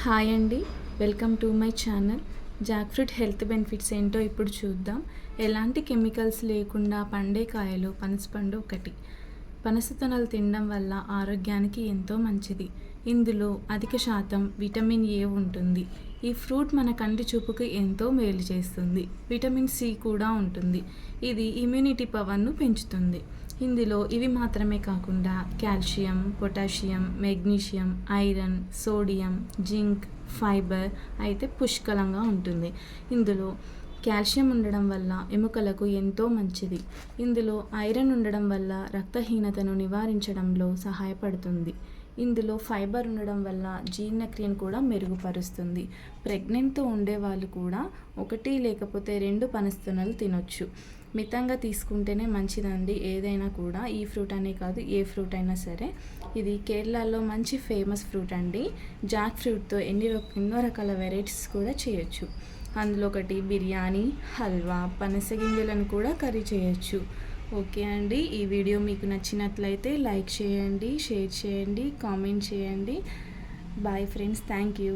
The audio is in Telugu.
హాయ్ అండి, welcome to my channel. Jack fruit health benefits ఏంటో ఇప్పుడు చూద్దాం. ఎలాంటి కెమికల్స్ లేకుండా పండే కాయలు పనసపండు ఒకటి. పనస తొనలు తినడం వల్ల ఆరోగ్యానికి ఎంతో మంచిది. ఇందులో అధిక శాతం విటమిన్ ఏ ఉంటుంది. ఈ ఫ్రూట్ మన కంటి చూపుకు ఎంతో మేలు చేస్తుంది. విటమిన్ సి కూడా ఉంటుంది. ఇది ఇమ్యూనిటీ పవర్ను పెంచుతుంది. ఇందులో ఇవి మాత్రమే కాకుండా calcium, potassium, magnesium, iron, sodium, zinc, fibre అయితే పుష్కలంగా ఉంటుంది. ఇందులో కాల్షియం ఉండడం వల్ల ఎముకలకు ఎంతో మంచిది. ఇందులో ఐరన్ ఉండడం వల్ల రక్తహీనతను నివారించడంలో సహాయపడుతుంది. ఇందులో ఫైబర్ ఉండడం వల్ల జీర్ణక్రియను కూడా మెరుగుపరుస్తుంది. ప్రెగ్నెంట్తో ఉండే వాళ్ళు కూడా ఒకటి లేకపోతే 2 పనస్తొనలు తినొచ్చు. మితంగా తీసుకుంటేనే మంచిదండి. ఏదైనా కూడా ఈ ఫ్రూట్ అనే కాదు, ఏ ఫ్రూట్ అయినా సరే. ఇది కేరళలో మంచి ఫేమస్ ఫ్రూట్ అండి. జాక్ ఫ్రూట్తో ఎన్నో రకాల వెరైటీస్ కూడా చేయొచ్చు. అందులో ఒకటి బిర్యానీ, హల్వా, పనస గింజలను కూడా కర్రీ చేయొచ్చు. ఓకే అండి, ఈ వీడియో మీకు నచ్చినట్లయితే లైక్ చేయండి, షేర్ చేయండి, కామెంట్ చేయండి. Bye friends, thank you.